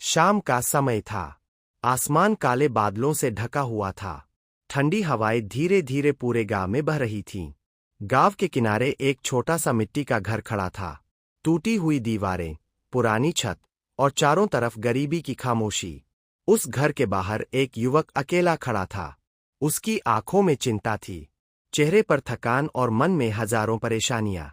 शाम का समय था। आसमान काले बादलों से ढका हुआ था। ठंडी हवाएं धीरे धीरे पूरे गांव में बह रही थीं। गांव के किनारे एक छोटा सा मिट्टी का घर खड़ा था। टूटी हुई दीवारें, पुरानी छत और चारों तरफ गरीबी की खामोशी। उस घर के बाहर एक युवक अकेला खड़ा था। उसकी आंखों में चिंता थी, चेहरे पर थकान और मन में हजारों परेशानियां।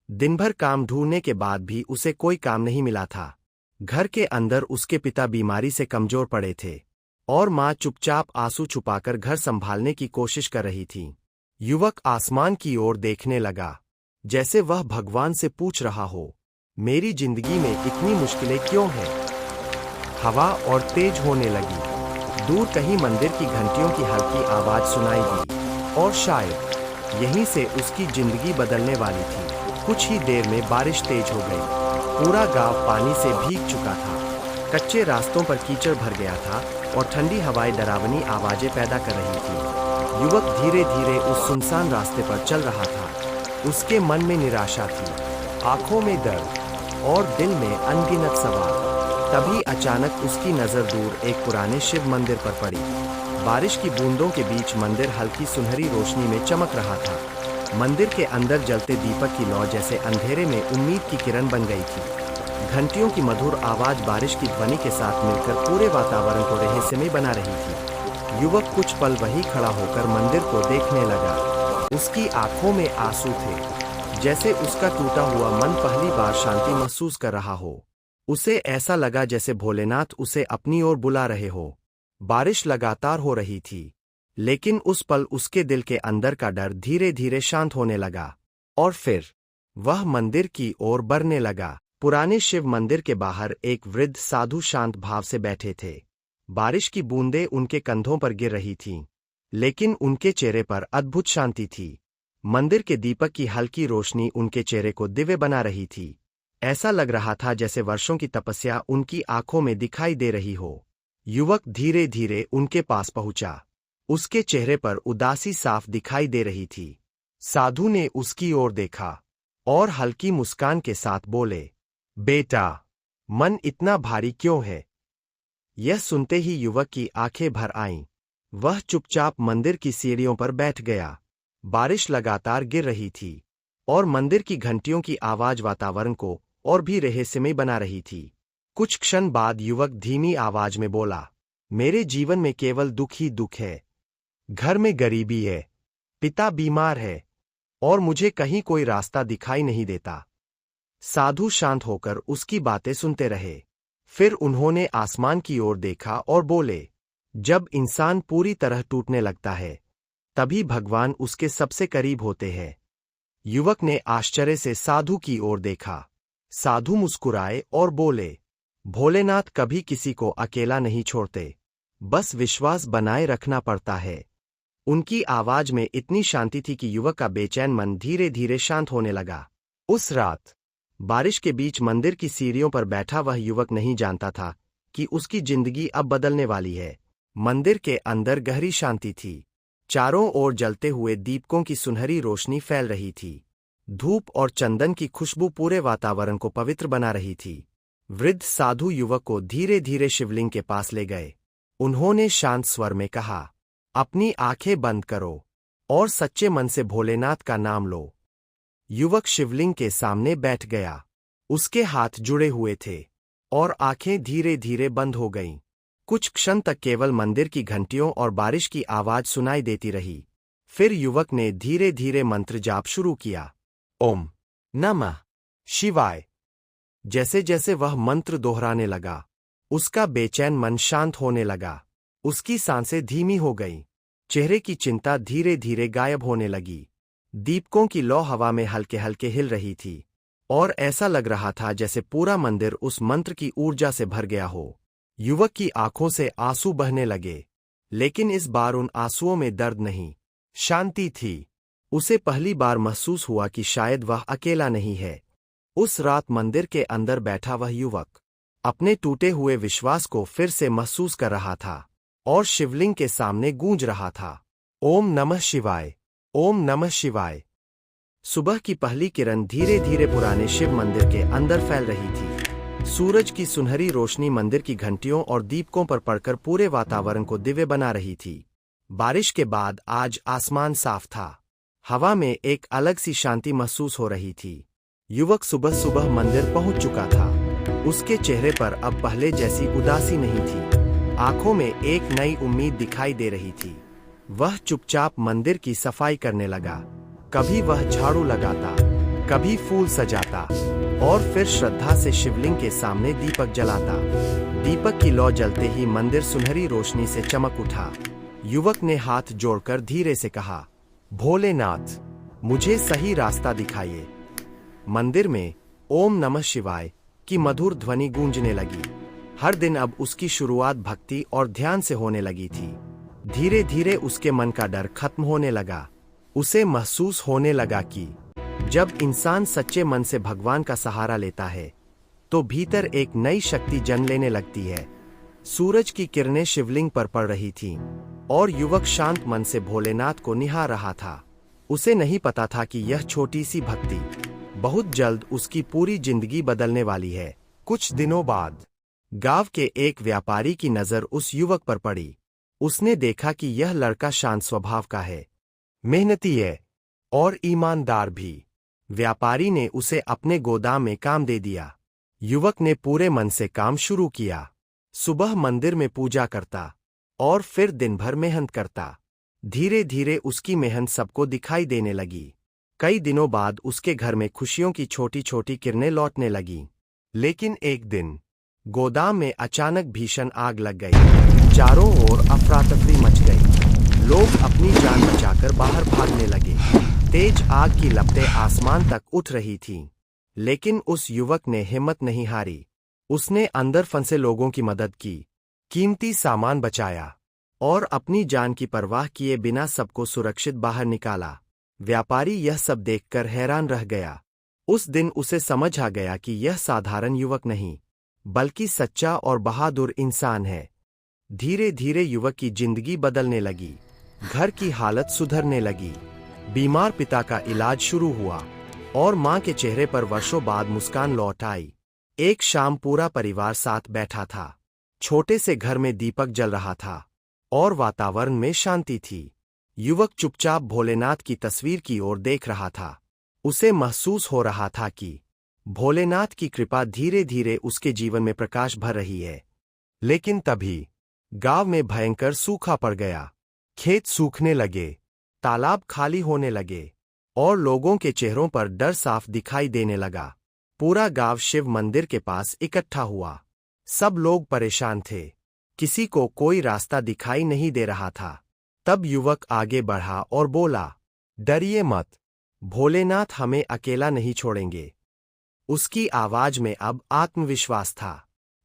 दिन भर काम ढूंढने के बाद भी उसे कोई काम नहीं मिला था। घर के अंदर उसके पिता बीमारी से कमजोर पड़े थे और माँ चुपचाप आंसू छुपाकर घर संभालने की कोशिश कर रही थी। युवक आसमान की ओर देखने लगा, जैसे वह भगवान से पूछ रहा हो, मेरी जिंदगी में इतनी मुश्किलें क्यों हैं? हवा और तेज होने लगी। दूर कहीं मंदिर की घंटियों की हल्की आवाज सुनाई दी और शायद यहीं से उसकी जिंदगी बदलने वाली थी। कुछ ही देर में बारिश तेज हो गई। पूरा गांव पानी से भीग चुका था। कच्चे रास्तों पर कीचड़ भर गया था और ठंडी हवाएं डरावनी आवाजें पैदा कर रही थी। युवक धीरे धीरे उस सुनसान रास्ते पर चल रहा था। उसके मन में निराशा थी, आंखों में दर्द और दिल में अनगिनत सवाल। तभी अचानक उसकी नजर दूर एक पुराने शिव मंदिर पर पड़ी। बारिश की बूंदों के बीच मंदिर हल्की सुनहरी रोशनी में चमक रहा था। मंदिर के अंदर जलते दीपक की लौ जैसे अंधेरे में उम्मीद की किरण बन गई थी। घंटियों की मधुर आवाज बारिश की ध्वनि के साथ मिलकर पूरे वातावरण को रहस्यमय बना रही थी। युवक कुछ पल वहीं खड़ा होकर मंदिर को देखने लगा। उसकी आंखों में आंसू थे, जैसे उसका टूटा हुआ मन पहली बार शांति महसूस कर रहा हो। उसे ऐसा लगा जैसे भोलेनाथ उसे अपनी ओर बुला रहे हो। बारिश लगातार हो रही थी, लेकिन उस पल उसके दिल के अंदर का डर धीरे धीरे शांत होने लगा। और फिर वह मंदिर की ओर बढ़ने लगा। पुराने शिव मंदिर के बाहर एक वृद्ध साधु शांत भाव से बैठे थे। बारिश की बूंदें उनके कंधों पर गिर रही थीं, लेकिन उनके चेहरे पर अद्भुत शांति थी। मंदिर के दीपक की हल्की रोशनी उनके चेहरे को दिव्य बना रही थी। ऐसा लग रहा था जैसे वर्षों की तपस्या उनकी आंखों में दिखाई दे रही हो। युवक धीरे धीरे उनके पास पहुंचा। उसके चेहरे पर उदासी साफ दिखाई दे रही थी। साधु ने उसकी ओर देखा और हल्की मुस्कान के साथ बोले, बेटा, मन इतना भारी क्यों है? यह सुनते ही युवक की आंखें भर आईं। वह चुपचाप मंदिर की सीढ़ियों पर बैठ गया। बारिश लगातार गिर रही थी और मंदिर की घंटियों की आवाज वातावरण को और भी रहस्यमय बना रही थी। कुछ क्षण बाद युवक धीमी आवाज में बोला, मेरे जीवन में केवल दुख ही दुख है। घर में गरीबी है, पिता बीमार है और मुझे कहीं कोई रास्ता दिखाई नहीं देता। साधु शांत होकर उसकी बातें सुनते रहे। फिर उन्होंने आसमान की ओर देखा और बोले, जब इंसान पूरी तरह टूटने लगता है, तभी भगवान उसके सबसे करीब होते हैं। युवक ने आश्चर्य से साधु की ओर देखा। साधु मुस्कुराए और बोले, भोलेनाथ कभी किसी को अकेला नहीं छोड़ते, बस विश्वास बनाए रखना पड़ता है। उनकी आवाज में इतनी शांति थी कि युवक का बेचैन मन धीरे धीरे शांत होने लगा। उस रात बारिश के बीच मंदिर की सीढ़ियों पर बैठा वह युवक नहीं जानता था कि उसकी जिंदगी अब बदलने वाली है। मंदिर के अंदर गहरी शांति थी। चारों ओर जलते हुए दीपकों की सुनहरी रोशनी फैल रही थी। धूप और चंदन की खुशबू पूरे वातावरण को पवित्र बना रही थी। वृद्ध साधु युवक को धीरे धीरे शिवलिंग के पास ले गए। उन्होंने शांत स्वर में कहा, अपनी आंखें बंद करो और सच्चे मन से भोलेनाथ का नाम लो। युवक शिवलिंग के सामने बैठ गया। उसके हाथ जुड़े हुए थे और आंखें धीरे धीरे बंद हो गईं। कुछ क्षण तक केवल मंदिर की घंटियों और बारिश की आवाज सुनाई देती रही। फिर युवक ने धीरे धीरे मंत्र जाप शुरू किया, ओम नमः शिवाय। जैसे जैसे वह मंत्र दोहराने लगा, उसका बेचैन मन शांत होने लगा। उसकी सांसें धीमी हो गईं। चेहरे की चिंता धीरे धीरे गायब होने लगी। दीपकों की लौ हवा में हल्के हल्के हिल रही थी और ऐसा लग रहा था जैसे पूरा मंदिर उस मंत्र की ऊर्जा से भर गया हो। युवक की आंखों से आंसू बहने लगे, लेकिन इस बार उन आंसुओं में दर्द नहीं, शांति थी। उसे पहली बार महसूस हुआ कि शायद वह अकेला नहीं है। उस रात मंदिर के अंदर बैठा वह युवक अपने टूटे हुए विश्वास को फिर से महसूस कर रहा था और शिवलिंग के सामने गूंज रहा था, ओम नमः शिवाय, ओम नमः शिवाय। सुबह की पहली किरण धीरे धीरे पुराने शिव मंदिर के अंदर फैल रही थी। सूरज की सुनहरी रोशनी मंदिर की घंटियों और दीपकों पर पड़कर पूरे वातावरण को दिव्य बना रही थी। बारिश के बाद आज आसमान साफ था। हवा में एक अलग सी शांति महसूस हो रही थी। युवक सुबह सुबह मंदिर पहुंच चुका था। उसके चेहरे पर अब पहले जैसी उदासी नहीं थी। आंखों में एक नई उम्मीद दिखाई दे रही थी। वह चुपचाप मंदिर की सफाई करने लगा। कभी वह झाड़ू लगाता, कभी फूल सजाता और फिर श्रद्धा से शिवलिंग के सामने दीपक जलाता। दीपक की लौ जलते ही मंदिर सुनहरी रोशनी से चमक उठा। युवक ने हाथ जोड़कर धीरे से कहा, भोलेनाथ, मुझे सही रास्ता दिखाइए। मंदिर में ओम नमः शिवाय की मधुर ध्वनि गूंजने लगी। हर दिन अब उसकी शुरुआत भक्ति और ध्यान से होने लगी थी। धीरे धीरे उसके मन का डर खत्म होने लगा। उसे महसूस होने लगा कि जब इंसान सच्चे मन से भगवान का सहारा लेता है तो भीतर एक नई शक्ति जन्म लेने लगती है। सूरज की किरणें शिवलिंग पर पड़ रही थीं और युवक शांत मन से भोलेनाथ को निहार रहा था। उसे नहीं पता था कि यह छोटी सी भक्ति बहुत जल्द उसकी पूरी जिंदगी बदलने वाली है। कुछ दिनों बाद गांव के एक व्यापारी की नजर उस युवक पर पड़ी। उसने देखा कि यह लड़का शांत स्वभाव का है, मेहनती है और ईमानदार भी। व्यापारी ने उसे अपने गोदाम में काम दे दिया। युवक ने पूरे मन से काम शुरू किया। सुबह मंदिर में पूजा करता और फिर दिन भर मेहनत करता। धीरे धीरे उसकी मेहनत सबको दिखाई देने लगी। कई दिनों बाद उसके घर में खुशियों की छोटी छोटी किरणें लौटने लगीं। लेकिन एक दिन गोदाम में अचानक भीषण आग लग गई। चारों ओर अफरा तफरी मच गई। लोग अपनी जान बचाकर बाहर भागने लगे। तेज आग की लपटें आसमान तक उठ रही थीं। लेकिन उस युवक ने हिम्मत नहीं हारी। उसने अंदर फंसे लोगों की मदद की, कीमती सामान बचाया और अपनी जान की परवाह किए बिना सबको सुरक्षित बाहर निकाला। व्यापारी यह सब देखकर हैरान रह गया। उस दिन उसे समझ आ गया कि यह साधारण युवक नहीं, बल्कि सच्चा और बहादुर इंसान है। धीरे धीरे युवक की जिंदगी बदलने लगी। घर की हालत सुधरने लगी। बीमार पिता का इलाज शुरू हुआ और मां के चेहरे पर वर्षों बाद मुस्कान लौट आई। एक शाम पूरा परिवार साथ बैठा था। छोटे से घर में दीपक जल रहा था और वातावरण में शांति थी। युवक चुपचाप भोलेनाथ की तस्वीर की ओर देख रहा था। उसे महसूस हो रहा था कि भोलेनाथ की कृपा धीरे धीरे उसके जीवन में प्रकाश भर रही है। लेकिन तभी गांव में भयंकर सूखा पड़ गया। खेत सूखने लगे, तालाब खाली होने लगे और लोगों के चेहरों पर डर साफ दिखाई देने लगा। पूरा गांव शिव मंदिर के पास इकट्ठा हुआ। सब लोग परेशान थे। किसी को कोई रास्ता दिखाई नहीं दे रहा था। तब युवक आगे बढ़ा और बोला, डरिए मत, भोलेनाथ हमें अकेला नहीं छोड़ेंगे। उसकी आवाज में अब आत्मविश्वास था।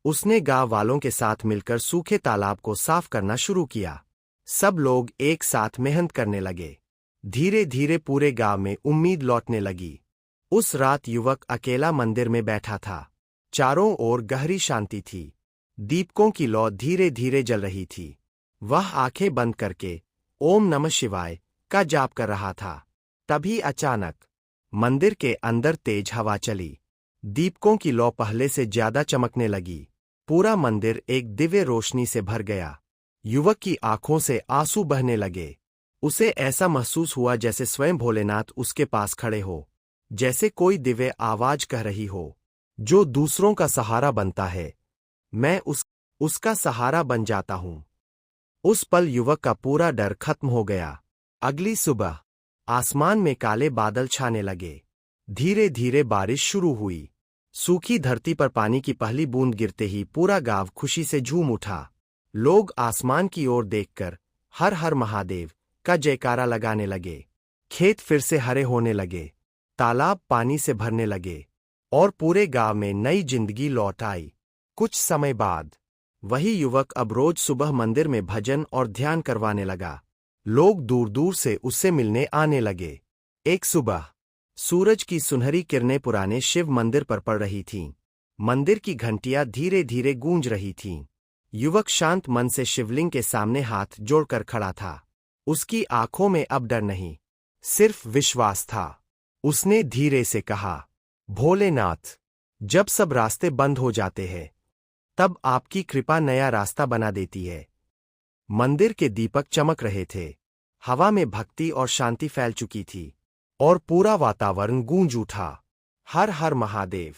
उसने गांव वालों के साथ मिलकर सूखे तालाब को साफ करना शुरू किया। सब लोग एक साथ मेहनत करने लगे। धीरे धीरे पूरे गांव में उम्मीद लौटने लगी। उस रात युवक अकेला मंदिर में बैठा था। चारों ओर गहरी शांति थी। दीपकों की लौ धीरे धीरे जल रही थी। वह आंखें बंद करके ओम नमः शिवाय का जाप कर रहा था। तभी अचानक मंदिर के अंदर तेज हवा चली। दीपकों की लौ पहले से ज्यादा चमकने लगी। पूरा मंदिर एक दिव्य रोशनी से भर गया। युवक की आंखों से आंसू बहने लगे। उसे ऐसा महसूस हुआ जैसे स्वयं भोलेनाथ उसके पास खड़े हो, जैसे कोई दिव्य आवाज कह रही हो, जो दूसरों का सहारा बनता है, मैं उसका सहारा बन जाता हूं। उस पल युवक का पूरा डर खत्म हो गया। अगली सुबह आसमान में काले बादल छाने लगे। धीरे धीरे बारिश शुरू हुई। सूखी धरती पर पानी की पहली बूंद गिरते ही पूरा गांव खुशी से झूम उठा। लोग आसमान की ओर देखकर हर हर महादेव का जयकारा लगाने लगे। खेत फिर से हरे होने लगे, तालाब पानी से भरने लगे और पूरे गांव में नई जिंदगी लौट आई। कुछ समय बाद वही युवक अब रोज सुबह मंदिर में भजन और ध्यान करवाने लगा। लोग दूर दूर से उससे मिलने आने लगे। एक सुबह सूरज की सुनहरी किरणें पुराने शिव मंदिर पर पड़ रही थीं। मंदिर की घंटियां धीरे धीरे गूंज रही थीं। युवक शांत मन से शिवलिंग के सामने हाथ जोड़कर खड़ा था। उसकी आंखों में अब डर नहीं, सिर्फ विश्वास था। उसने धीरे से कहा, भोलेनाथ, जब सब रास्ते बंद हो जाते हैं तब आपकी कृपा नया रास्ता बना देती है। मंदिर के दीपक चमक रहे थे, हवा में भक्ति और शांति फैल चुकी थी और पूरा वातावरण गूंज उठा। हर हर महादेव।